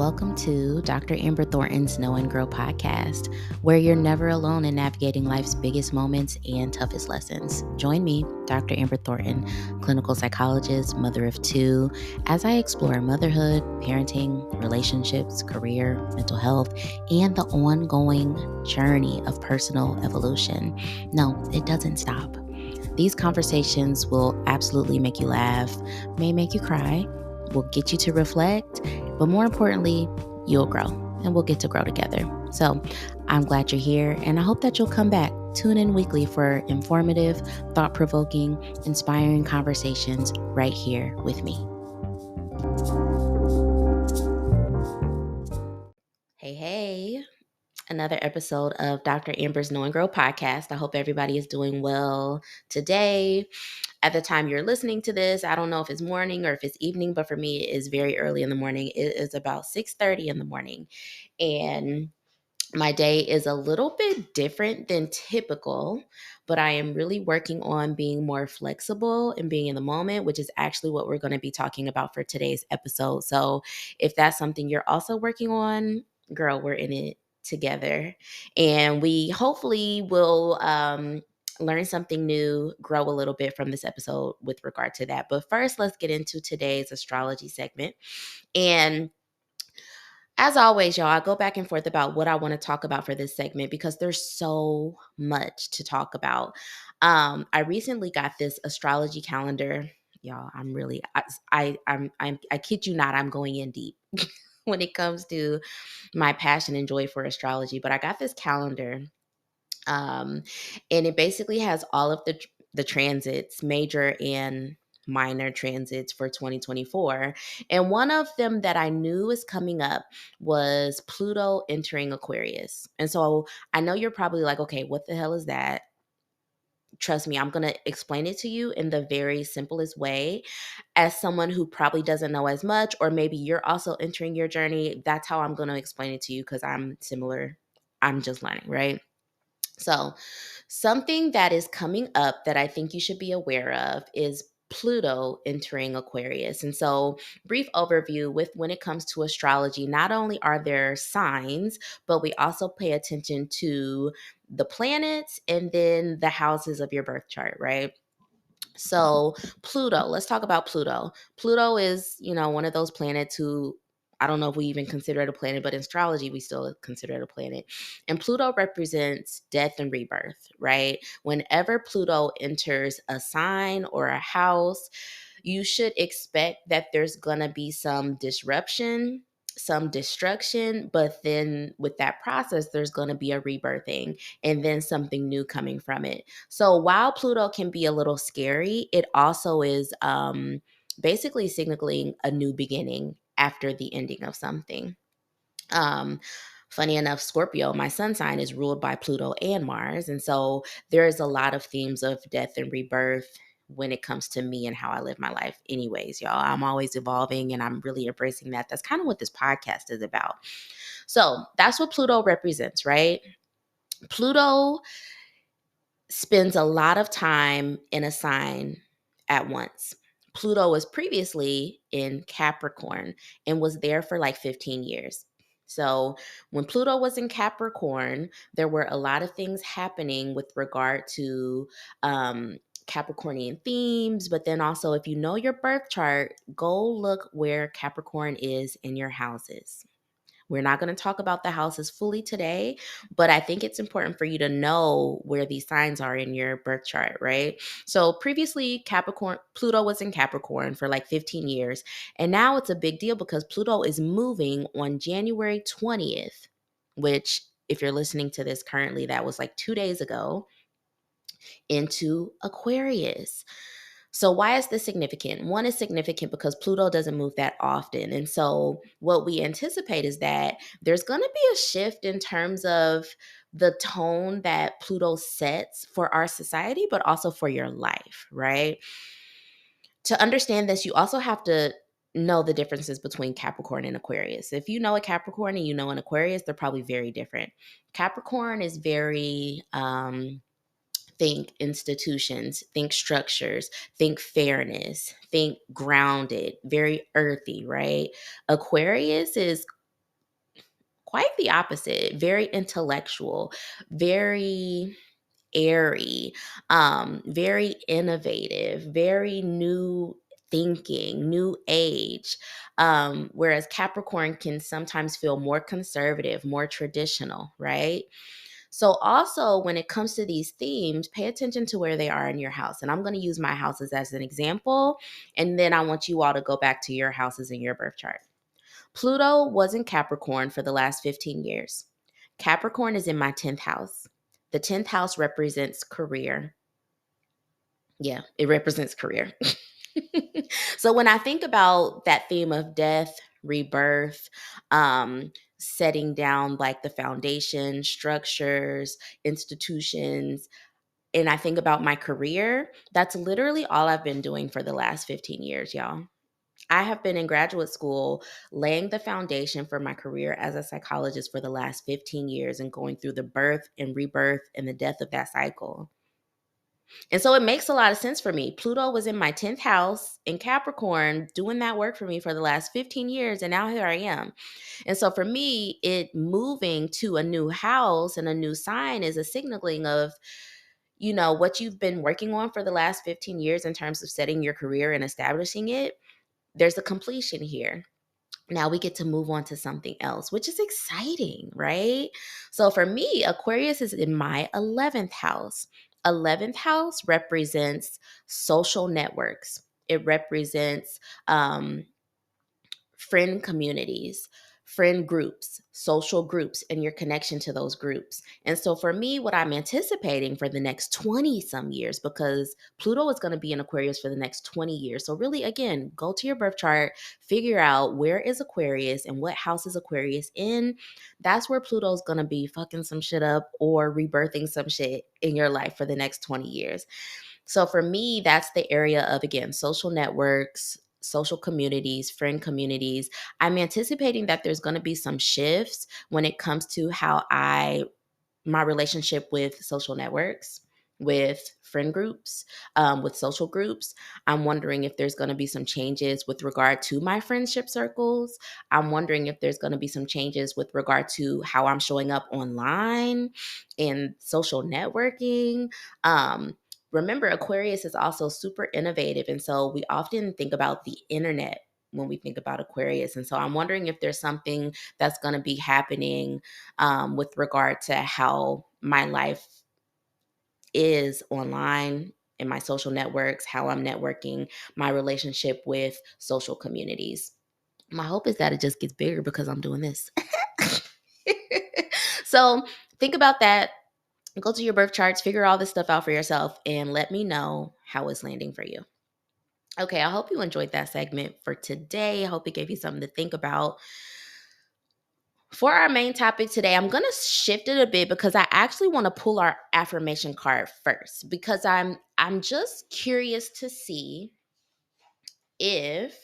welcome to Dr. Amber Thornton's Know and Grow podcast, where you're never alone in navigating life's biggest moments and toughest lessons. Join me, Dr. Amber Thornton, clinical psychologist, mother of two, as I explore motherhood, parenting, relationships, career, mental health, and the ongoing journey of personal evolution. No, it doesn't stop. These conversations will absolutely make you laugh, may make you cry, will get you to reflect, but more importantly, you'll grow and we'll get to grow together. So I'm glad you're here, and I hope that you'll come back. Tune in weekly for informative, thought-provoking, inspiring conversations right here with me. Hey. Another episode of Dr. Amber's Know and Grow podcast. I hope everybody is doing well today. At the time you're listening to this, I don't know if it's morning or if it's evening, but for me, it is very early in the morning. It is about 6:30 in the morning, and my day is a little bit different than typical, but I am really working on being more flexible and being in the moment, which is actually what we're going to be talking about for today's episode. So if that's something you're also working on, girl, we're in it together. And we hopefully will learn something new, grow a little bit from this episode with regard to that. But first, let's get into today's astrology segment. And as always, y'all, I go back and forth about what I want to talk about for this segment because there's so much to talk about. I recently got this astrology calendar. Y'all, I kid you not, I'm going in deep when it comes to my passion and joy for astrology. But I got this calendar, and it basically has all of the transits, major and minor transits for 2024. And one of them that I knew was coming up was Pluto entering Aquarius. And so I know you're probably like, okay, what the hell is that? Trust me, I'm going to explain it to you in the very simplest way. As someone who probably doesn't know as much, or maybe you're also entering your journey, that's how I'm going to explain it to you because I'm similar. I'm just learning, right? So, something that is coming up that I think you should be aware of is Pluto entering Aquarius. And so, brief overview with when it comes to astrology, not only are there signs, but we also pay attention to the planets and then the houses of your birth chart, right? So, Pluto, let's talk about Pluto. Pluto is, one of those planets who I don't know if we even consider it a planet, but in astrology, we still consider it a planet. And Pluto represents death and rebirth, right? Whenever Pluto enters a sign or a house, you should expect that there's going to be some disruption, some destruction, but then with that process, there's going to be a rebirthing and then something new coming from it. So while Pluto can be a little scary, it also is basically signaling a new beginning after the ending of something. Um, Funny enough, Scorpio, my sun sign, is ruled by Pluto and Mars. And so there's a lot of themes of death and rebirth when it comes to me and how I live my life. Anyways, y'all, I'm always evolving and I'm really embracing that. That's kind of what this podcast is about. So that's what Pluto represents, right? Pluto spends a lot of time in a sign at once. Pluto was previously in Capricorn and was there for like 15 years. So when Pluto was in Capricorn, there were a lot of things happening with regard to Capricornian themes. But then also, if you know your birth chart, go look where Capricorn is in your houses. We're not going to talk about the houses fully today, but I think it's important for you to know where these signs are in your birth chart, right? So previously, Pluto was in Capricorn for like 15 years, and now it's a big deal because Pluto is moving on January 20th, which, if you're listening to this currently, that was like 2 days ago, into Aquarius. So why is this significant? One is significant because Pluto doesn't move that often. And so what we anticipate is that there's going to be a shift in terms of the tone that Pluto sets for our society, but also for your life, right? To understand this, you also have to know the differences between Capricorn and Aquarius. If you know a Capricorn and you know an Aquarius, they're probably very different. Capricorn is very think institutions, think structures, think fairness, think grounded, very earthy, right? Aquarius is quite the opposite, very intellectual, very airy, very innovative, very new thinking, new age. Whereas Capricorn can sometimes feel more conservative, more traditional, right? So, also when it comes to these themes, pay attention to where they are in your house. And I'm going to use my houses as an example. And then I want you all to go back to your houses in your birth chart. Pluto was in Capricorn for the last 15 years. Capricorn is in my 10th house. The 10th house represents career. Yeah, it represents career. So when I think about that theme of death, rebirth, setting down like the foundation, structures, institutions, and I think about my career, that's literally all I've been doing for the last 15 years, y'all. I have been in graduate school laying the foundation for my career as a psychologist for the last 15 years and going through the birth and rebirth and the death of that cycle. And so it makes a lot of sense for me. Pluto was in my 10th house in Capricorn doing that work for me for the last 15 years. And now here I am. And so for me, it moving to a new house and a new sign is a signaling of, what you've been working on for the last 15 years in terms of setting your career and establishing it. There's a completion here. Now we get to move on to something else, which is exciting, right? So for me, Aquarius is in my 11th house. 11th house represents social networks. It represents friend communities, friend groups, social groups, and your connection to those groups. And so for me, what I'm anticipating for the next 20 some years, because Pluto is going to be in Aquarius for the next 20 years. So really, again, go to your birth chart, figure out where is Aquarius and what house is Aquarius in. That's where Pluto's going to be fucking some shit up or rebirthing some shit in your life for the next 20 years. So for me, that's the area of, again, social networks, social communities, friend communities. I'm anticipating that there's going to be some shifts when it comes to how my relationship with social networks, with friend groups, with social groups. I'm wondering if there's going to be some changes with regard to my friendship circles. I'm wondering if there's going to be some changes with regard to how I'm showing up online and social networking. Remember, Aquarius is also super innovative. And so we often think about the internet when we think about Aquarius. And so I'm wondering if there's something that's going to be happening with regard to how my life is online in my social networks, how I'm networking, my relationship with social communities. My hope is that it just gets bigger because I'm doing this. So think about that. Go to your birth charts, figure all this stuff out for yourself, and let me know how it's landing for you. Okay, I hope you enjoyed that segment for today. I hope it gave you something to think about. For our main topic today, I'm going to shift it a bit because I actually want to pull our affirmation card first because I'm just curious to see if,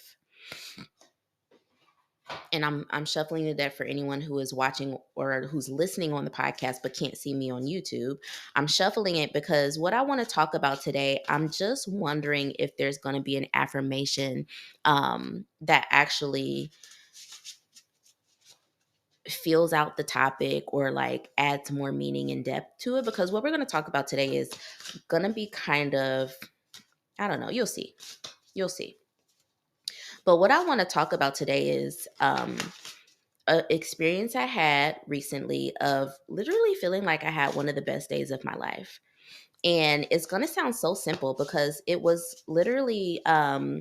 and I'm shuffling the deck for anyone who is watching or who's listening on the podcast but can't see me on YouTube. I'm shuffling it because what I want to talk about today, I'm just wondering if there's going to be an affirmation that actually fills out the topic or like adds more meaning and depth to it, because what we're going to talk about today is going to be kind of, I don't know, you'll see. But what I want to talk about today is an experience I had recently of literally feeling like I had one of the best days of my life. And it's going to sound so simple because it was literally a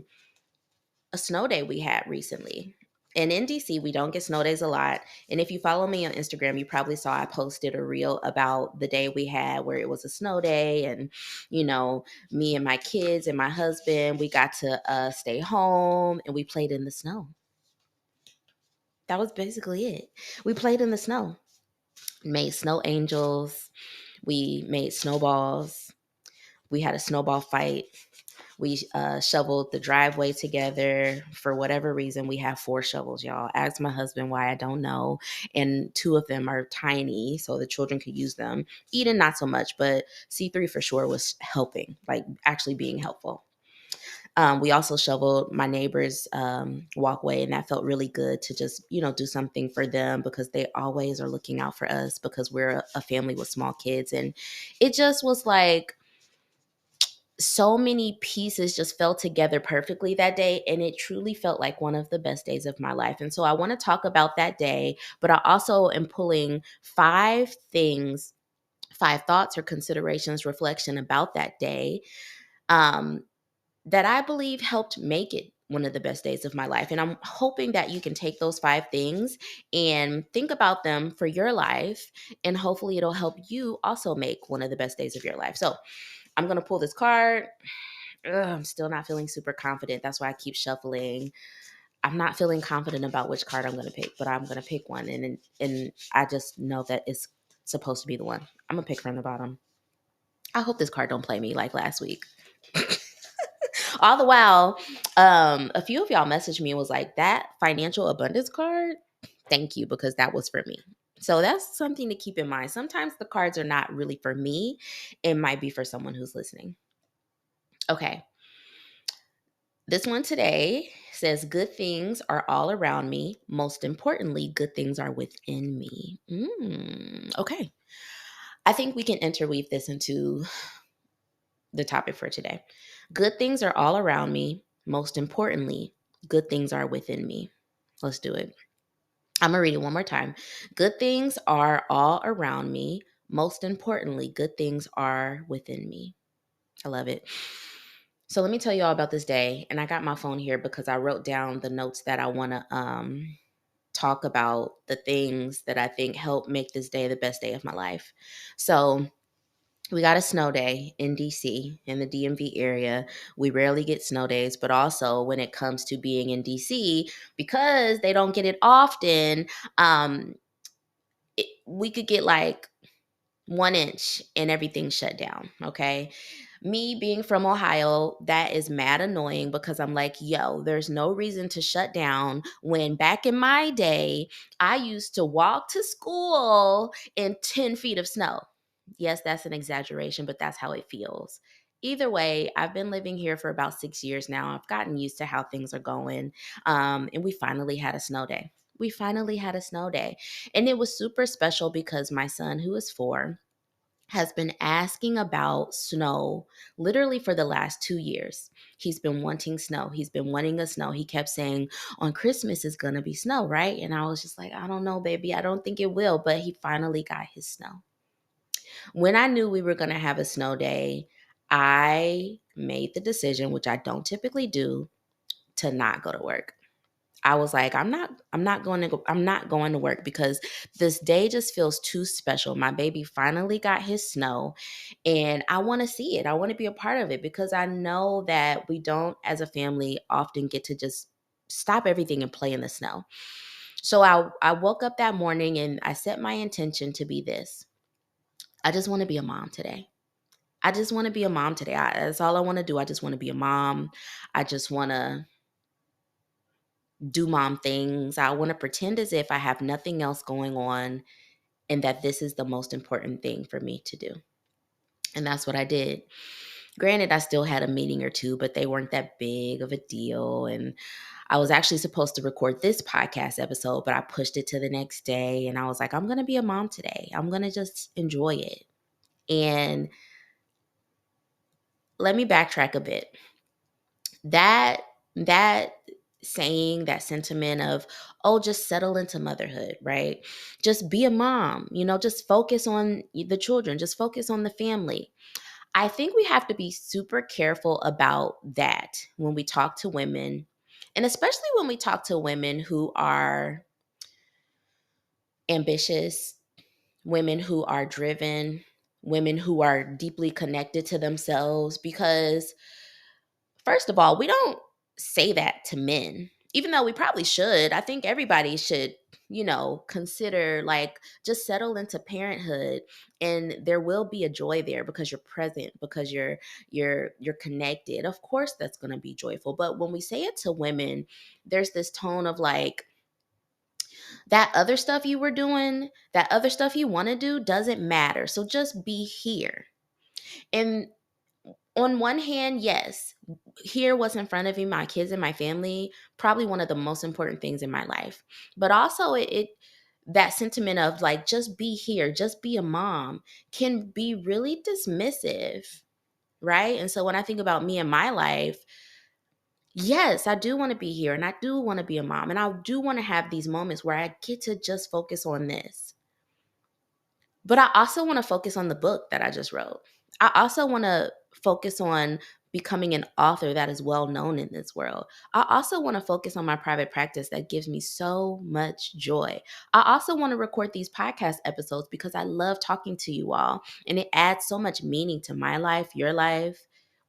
snow day we had recently. And in DC, we don't get snow days a lot. And if you follow me on Instagram, you probably saw I posted a reel about the day we had where it was a snow day. And, me and my kids and my husband, we got to stay home and we played in the snow. That was basically it. We played in the snow, made snow angels, we made snowballs, we had a snowball fight. We shoveled the driveway together. For whatever reason, we have 4 shovels, y'all. Ask my husband why, I don't know. And 2 of them are tiny, so the children could use them. Eden, not so much, but C3 for sure was helping, like actually being helpful. We also shoveled my neighbor's walkway, and that felt really good to just, do something for them because they always are looking out for us because we're a family with small kids. And it just was like so many pieces just fell together perfectly that day. And it truly felt like one of the best days of my life. And so I want to talk about that day, but I also am pulling 5 things, 5 thoughts or considerations, reflection about that day. Um, that I believe helped make it one of the best days of my life. And I'm hoping that you can take those 5 things and think about them for your life. And hopefully it'll help you also make one of the best days of your life. So I'm going to pull this card. I'm still not feeling super confident. That's why I keep shuffling. I'm not feeling confident about which card I'm going to pick, but I'm going to pick one. And I just know that it's supposed to be the one. I'm going to pick from the bottom. I hope this card don't play me like last week. All the while, a few of y'all messaged me and was like, that financial abundance card, thank you, because that was for me. So that's something to keep in mind. Sometimes the cards are not really for me. It might be for someone who's listening. Okay. This one today says, good things are all around me. Most importantly, good things are within me. Okay. I think we can interweave this into the topic for today. Good things are all around me. Most importantly, good things are within me. Let's do it. I'm going to read it one more time. Good things are all around me. Most importantly, good things are within me. I love it. So let me tell you all about this day. And I got my phone here because I wrote down the notes that I want to talk about, the things that I think help make this day the best day of my life. So we got a snow day in DC, in the DMV area. We rarely get snow days, but also when it comes to being in DC, because they don't get it often, um, we could get like 1 inch and everything shut down. Okay. Me being from Ohio, that is mad annoying because I'm like, yo, there's no reason to shut down when back in my day, I used to walk to school in 10 feet of snow. Yes, that's an exaggeration, but that's how it feels. Either way, I've been living here for about 6 years now. I've gotten used to how things are going. And we finally had a snow day. We finally had a snow day. And it was super special because my son, who is 4, has been asking about snow literally for the last 2 years. He's been wanting snow. He's been wanting a snow. He kept saying, on Christmas is going to be snow, right? And I was just like, I don't know, baby. I don't think it will. But he finally got his snow. When I knew we were going to have a snow day, I made the decision, which I don't typically do, to not go to work. I was like, I'm not going to work because this day just feels too special. My baby finally got his snow and I want to see it. I want to be a part of it because I know that we don't as a family often get to just stop everything and play in the snow. So I woke up that morning and I set my intention to be this. I just want to be a mom today. I just want to be a mom today. That's all I want to do. I just want to be a mom. I just want to do mom things. I want to pretend as if I have nothing else going on and that this is the most important thing for me to do. And that's what I did. Granted, I still had a meeting or two, but they weren't that big of a deal. And I was actually supposed to record this podcast episode, but I pushed it to the next day. And I was like, I'm going to be a mom today. I'm going to just enjoy it. And let me backtrack a bit. That saying, that sentiment of, oh, just settle into motherhood, right? Just be a mom, just focus on the children, just focus on the family. I think we have to be super careful about that when we talk to women, and especially when we talk to women who are ambitious, women who are driven, women who are deeply connected to themselves, because first of all, we don't say that to men, even though we probably should. I think everybody should, consider like just settle into parenthood, and there will be a joy there because you're present, because you're connected. Of course that's going to be joyful. But when we say it to women, there's this tone of like, that other stuff you were doing, that other stuff you want to do doesn't matter. So just be here. And on one hand, yes, Here, what's in front of me, my kids and my family, probably one of the most important things in my life. But also, that sentiment of like, just be here, just be a mom, can be really dismissive, right? And so when I think about me and my life, yes, I do want to be here and I do want to be a mom and I do want to have these moments where I get to just focus on this. But I also want to focus on the book that I just wrote. I also want to focus on becoming an author that is well known in this world. I also want to focus on my private practice that gives me so much joy. I also want to record these podcast episodes because I love talking to you all and it adds so much meaning to my life, your life.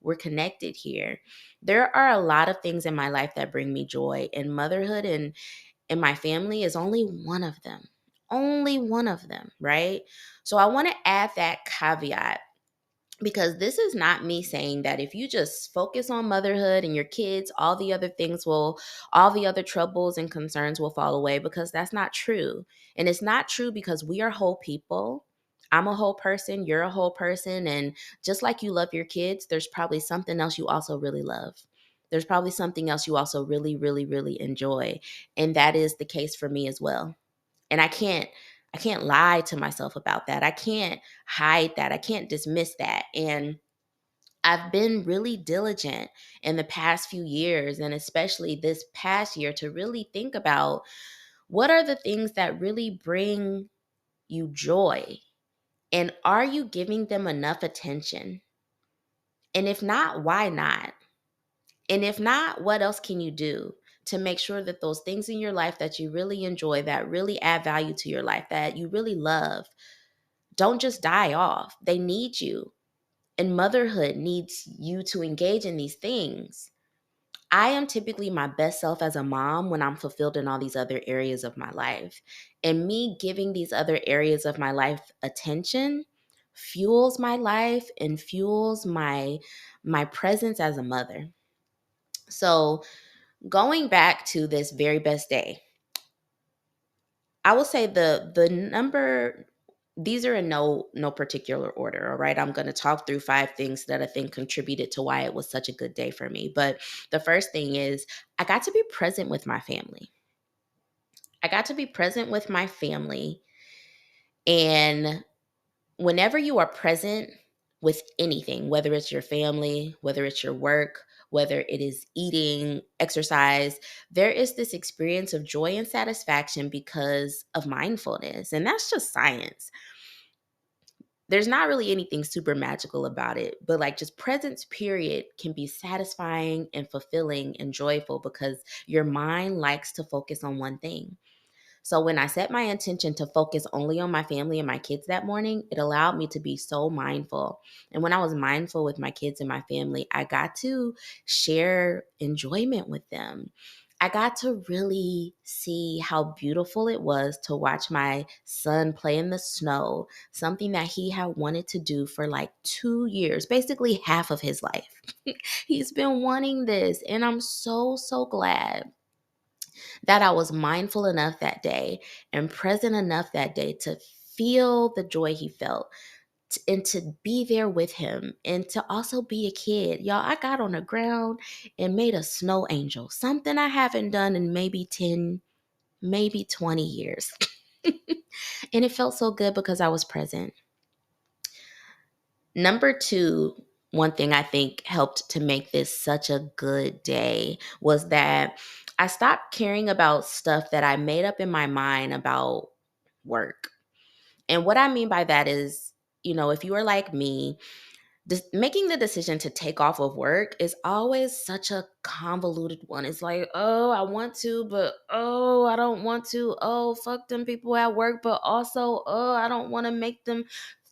We're connected here. There are a lot of things in my life that bring me joy, and motherhood and my family is only one of them. Only one of them, right? So I want to add that caveat because this is not me saying that if you just focus on motherhood and your kids, all the other troubles and concerns will fall away, because that's not true. And it's not true because we are whole people. I'm a whole person, you're a whole person. And just like you love your kids, there's probably something else you also really love. There's probably something else you also really, really, really enjoy. And that is the case for me as well. And I can't lie to myself about that. I can't hide that. I can't dismiss that. And I've been really diligent in the past few years, and especially this past year, to really think about what are the things that really bring you joy, and are you giving them enough attention? And if not, why not? And if not, what else can you do to make sure that those things in your life that you really enjoy, that really add value to your life, that you really love, don't just die off? They need you. And motherhood needs you to engage in these things. I am typically my best self as a mom when I'm fulfilled in all these other areas of my life. And me giving these other areas of my life attention fuels my life and fuels my presence as a mother. So, going back to this very best day, I will say the number, these are in no particular order, all right? I'm going to talk through 5 things that I think contributed to why it was such a good day for me. But the first thing is I got to be present with my family. I got to be present with my family. And whenever you are present with anything, whether it's your family, whether it's your work, whether it is eating, exercise, there is this experience of joy and satisfaction because of mindfulness. And that's just science. There's not really anything super magical about it, but like just presence, period, can be satisfying and fulfilling and joyful because your mind likes to focus on one thing. So when I set my intention to focus only on my family and my kids that morning, it allowed me to be so mindful. And when I was mindful with my kids and my family, I got to share enjoyment with them. I got to really see how beautiful it was to watch my son play in the snow, something that he had wanted to do for like 2 years, basically half of his life. He's been wanting this, and I'm so, so glad that I was mindful enough that day and present enough that day to feel the joy he felt, and to be there with him and to also be a kid. Y'all, I got on the ground and made a snow angel, something I haven't done in maybe 10, maybe 20 years. And it felt so good because I was present. Number two, one thing I think helped to make this such a good day was that I stopped caring about stuff that I made up in my mind about work. And what I mean by that is, if you are like me, making the decision to take off of work is always such a convoluted one. It's like, oh, I want to, but oh, I don't want to. Oh, fuck them people at work, but also, oh, I don't want to make them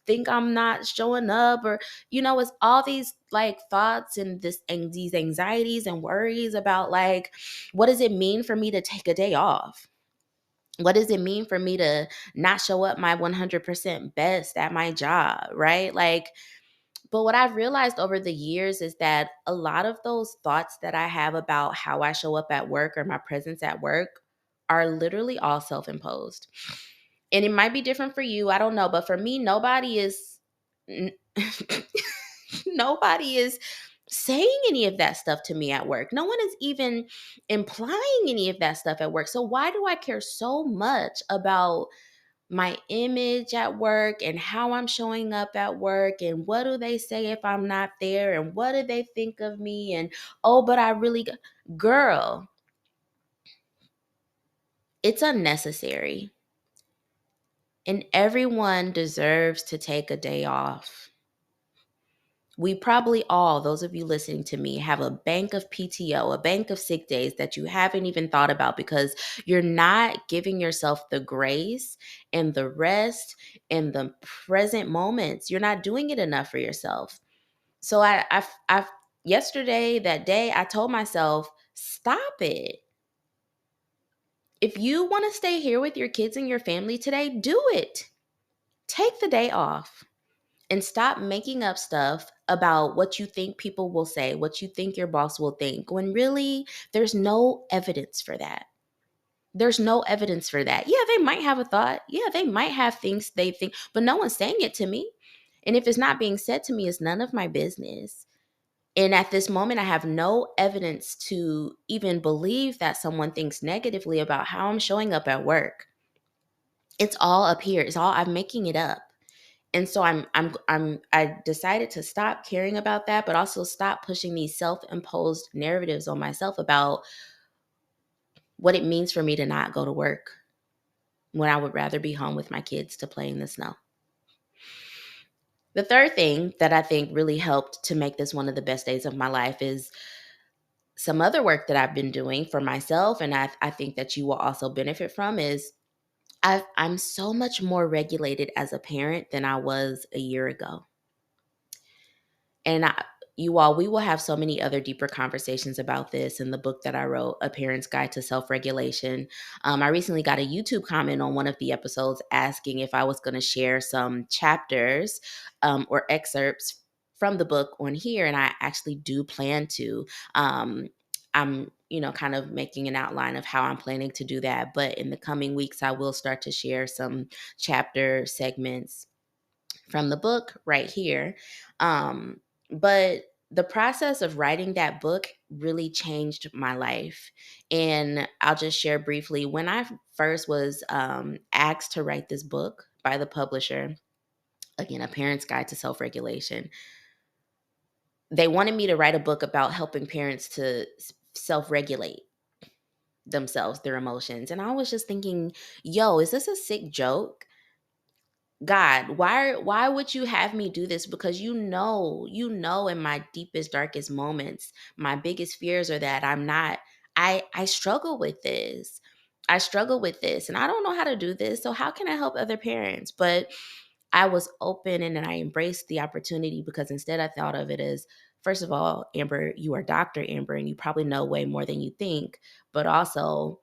think I'm not showing up, or it's all these like thoughts and these anxieties and worries about like, what does it mean for me to take a day off? What does it mean for me to not show up my 100% best at my job, right? Like, but what I've realized over the years is that a lot of those thoughts that I have about how I show up at work or my presence at work are literally all self-imposed. And it might be different for you, I don't know, but for me, nobody is n- nobody is saying any of that stuff to me at work. No one is even implying any of that stuff at work. So why do I care so much about my image at work and how I'm showing up at work and what do they say if I'm not there and what do they think of me and oh, but I really girl, it's unnecessary. And everyone deserves to take a day off. We probably all, those of you listening to me, have a bank of PTO, a bank of sick days that you haven't even thought about because you're not giving yourself the grace and the rest and the present moments. You're not doing it enough for yourself. So I yesterday, that day, I told myself, stop it. If you want to stay here with your kids and your family today, do it. Take the day off. And stop making up stuff about what you think people will say, what you think your boss will think, when really there's no evidence for that. There's no evidence for that. Yeah, they might have a thought. Yeah, they might have things they think, but no one's saying it to me. And if it's not being said to me, it's none of my business. And at this moment, I have no evidence to even believe that someone thinks negatively about how I'm showing up at work. It's all up here. I'm making it up. And so I decided to stop caring about that, but also stop pushing these self-imposed narratives on myself about what it means for me to not go to work when I would rather be home with my kids to play in the snow. The third thing that I think really helped to make this one of the best days of my life is some other work that I've been doing for myself, and I think that you will also benefit from is I'm so much more regulated as a parent than I was a year ago. And you all, we will have so many other deeper conversations about this in the book that I wrote, A Parent's Guide to Self-Regulation. I recently got a YouTube comment on one of the episodes asking if I was going to share some chapters or excerpts from the book on here, and I actually do plan to. I'm, kind of making an outline of how I'm planning to do that. But in the coming weeks, I will start to share some chapter segments from the book right here. But the process of writing that book really changed my life. And I'll just share briefly when I first was asked to write this book by the publisher, again, A Parent's Guide to Self-Regulation. They wanted me to write a book about helping parents to self-regulate themselves, their emotions. And I was just thinking, yo, is this a sick joke? God, why would you have me do this? Because you know in my deepest, darkest moments, my biggest fears are that I struggle with this. I struggle with this and I don't know how to do this. So how can I help other parents? But I was open and I embraced the opportunity because instead I thought of it as, first of all, Amber, you are Dr. Amber and you probably know way more than you think. But also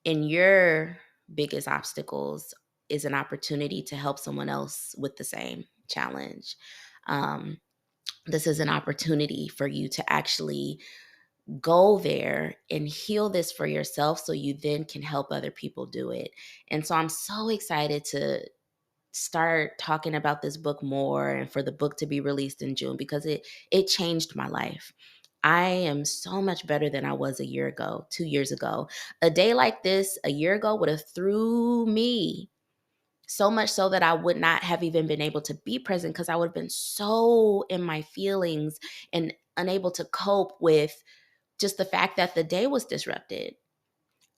in your biggest obstacles is an opportunity to help someone else with the same challenge. Um, this is an opportunity for you to actually go there and heal this for yourself so you then can help other people do it. And so I'm so excited to start talking about this book more and for the book to be released in June because it changed my life. I am so much better than I was a year ago, 2 years ago. A day like this a year ago would have threw me so much so that I would not have even been able to be present because I would have been so in my feelings and unable to cope with just the fact that the day was disrupted.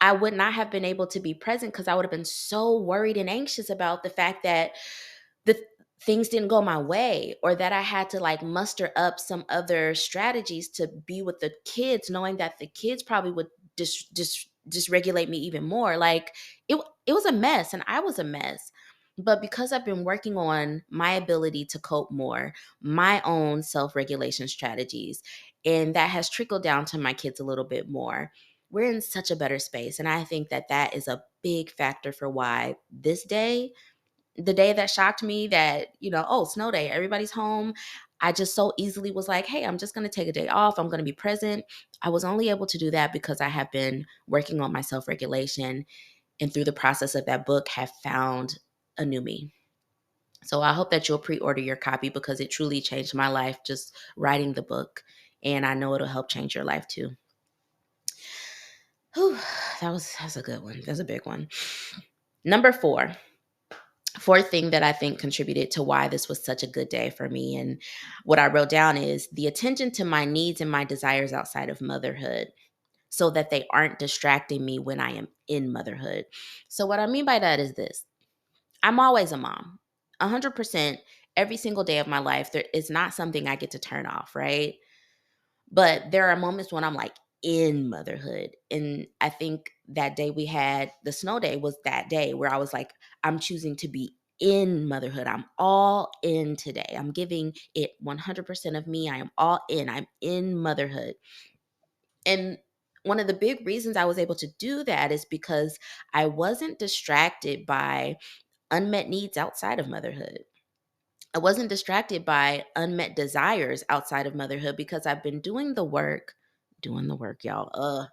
I would not have been able to be present because I would have been so worried and anxious about the fact that the things didn't go my way or that I had to like muster up some other strategies to be with the kids, knowing that the kids probably would dysregulate me even more. Like it was a mess and I was a mess. But because I've been working on my ability to cope more, my own self-regulation strategies, and that has trickled down to my kids a little bit more, we're in such a better space. And I think that that is a big factor for why this day, the day that shocked me that, oh, snow day, everybody's home. I just so easily was like, hey, I'm just going to take a day off. I'm going to be present. I was only able to do that because I have been working on my self regulation and through the process of that book have found a new me. So I hope that you'll pre-order your copy because it truly changed my life just writing the book. And I know it'll help change your life too. Whew, that's a good one. That's a big one. Number fourth thing that I think contributed to why this was such a good day for me. And what I wrote down is the attention to my needs and my desires outside of motherhood so that they aren't distracting me when I am in motherhood. So, what I mean by that is this: I'm always a mom, 100% every single day of my life. There is not something I get to turn off, right? But there are moments when I'm like in motherhood. And I think that day we had, the snow day, was that day where I was like, I'm choosing to be in motherhood. I'm all in today. I'm giving it 100% of me. I am all in. I'm in motherhood. And one of the big reasons I was able to do that is because I wasn't distracted by unmet needs outside of motherhood. I wasn't distracted by unmet desires outside of motherhood because I've been doing the work, y'all.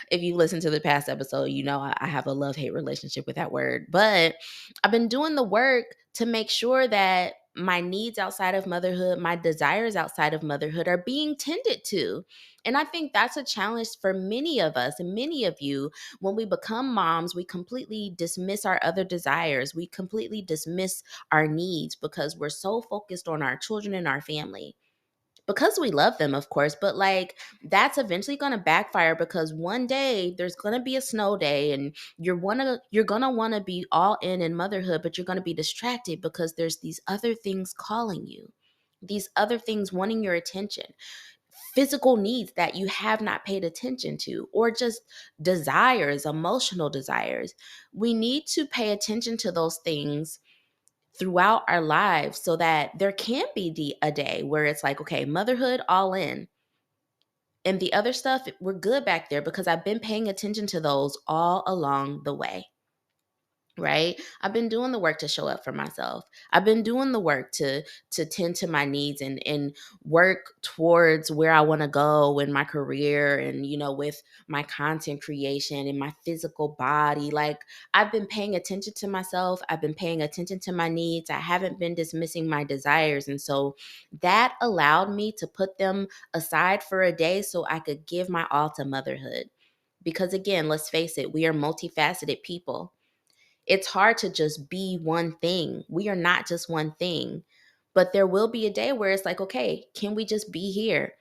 If you listen to the past episode, you know I have a love hate relationship with that word. But I've been doing the work to make sure that my needs outside of motherhood, my desires outside of motherhood are being tended to. And I think that's a challenge for many of us and many of you. When we become moms, we completely dismiss our other desires. We completely dismiss our needs because we're so focused on our children and our family, because we love them, of course, but like that's eventually going to backfire because one day there's going to be a snow day and you're going to want to be all in motherhood, but you're going to be distracted because there's these other things calling you. These other things wanting your attention, physical needs that you have not paid attention to, or just desires, emotional desires. We need to pay attention to those things throughout our lives so that there can be a day where it's like, okay, motherhood all in. And the other stuff, we're good back there because I've been paying attention to those all along the way. Right? I've been doing the work to show up for myself. I've been doing the work to tend to my needs and work towards where I want to go in my career and with my content creation and my physical body. Like I've been paying attention to myself. I've been paying attention to my needs. I haven't been dismissing my desires. And so that allowed me to put them aside for a day so I could give my all to motherhood. Because again, let's face it, we are multifaceted people. It's hard to just be one thing. We are not just one thing. But there will be a day where it's like, okay, can we just be here?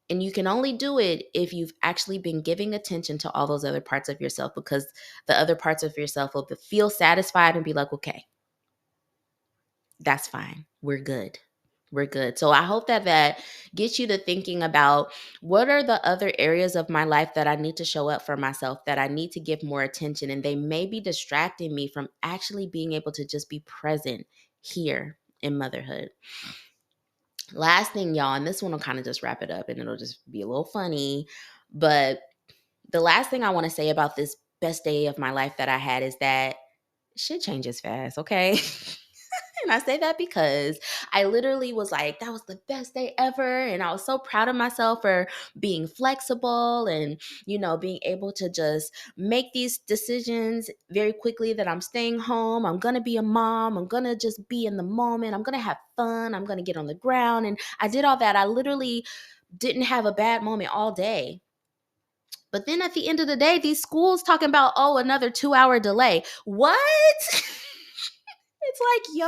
And you can only do it if you've actually been giving attention to all those other parts of yourself, because the other parts of yourself will feel satisfied and be like, okay, that's fine. We're good. We're good. So I hope that gets you to thinking about what are the other areas of my life that I need to show up for myself, that I need to give more attention, and they may be distracting me from actually being able to just be present here in motherhood. Last thing, y'all, and this one will kind of just wrap it up and it'll just be a little funny, but the last thing I want to say about this best day of my life that I had is that shit changes fast, okay? And I say that because I literally was like, that was the best day ever. And I was so proud of myself for being flexible and, being able to just make these decisions very quickly that I'm staying home. I'm going to be a mom. I'm going to just be in the moment. I'm going to have fun. I'm going to get on the ground. And I did all that. I literally didn't have a bad moment all day. But then at the end of the day, these schools talking about, oh, another 2-hour delay. What? It's like,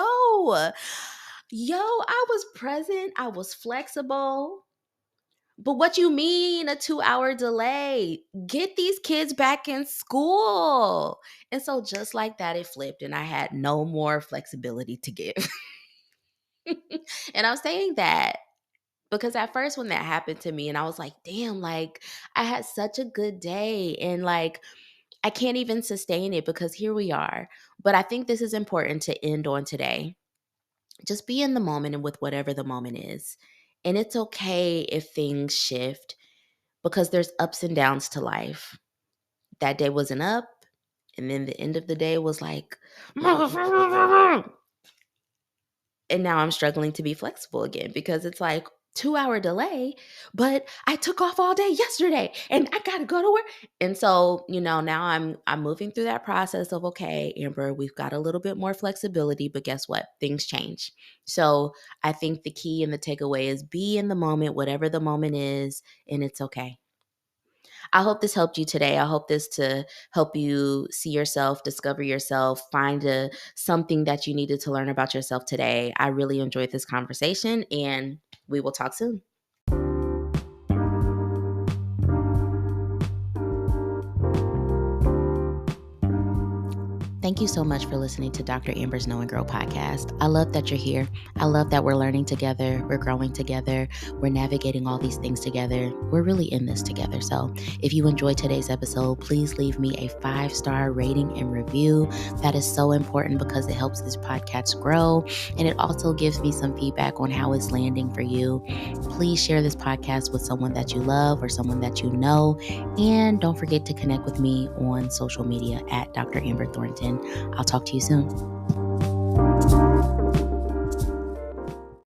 I was present. I was flexible. But what you mean a 2-hour delay? Get these kids back in school. And so just like that, it flipped and I had no more flexibility to give. And I'm saying that because at first when that happened to me and I was like, damn, like I had such a good day and like I can't even sustain it because here we are. But I think this is important to end on today. Just be in the moment and with whatever the moment is. And it's okay if things shift because there's ups and downs to life. That day was an up, and then the end of the day was like, and now I'm struggling to be flexible again because it's like, 2-hour delay, but I took off all day yesterday and I got to go to work. And so, now I'm moving through that process of, okay, Amber, we've got a little bit more flexibility, but guess what? Things change. So, I think the key and the takeaway is be in the moment, whatever the moment is, and it's okay. I hope this helped you today. I hope this to help you see yourself, discover yourself, find something that you needed to learn about yourself today. I really enjoyed this conversation, and we will talk soon. Thank you so much for listening to Dr. Amber's Know and Grow podcast. I love that you're here. I love that we're learning together. We're growing together. We're navigating all these things together. We're really in this together. So if you enjoyed today's episode, please leave me a 5-star rating and review. That is so important because it helps this podcast grow. And it also gives me some feedback on how it's landing for you. Please share this podcast with someone that you love or someone that you know. And don't forget to connect with me on social media at Dr. Amber Thornton. I'll talk to you soon.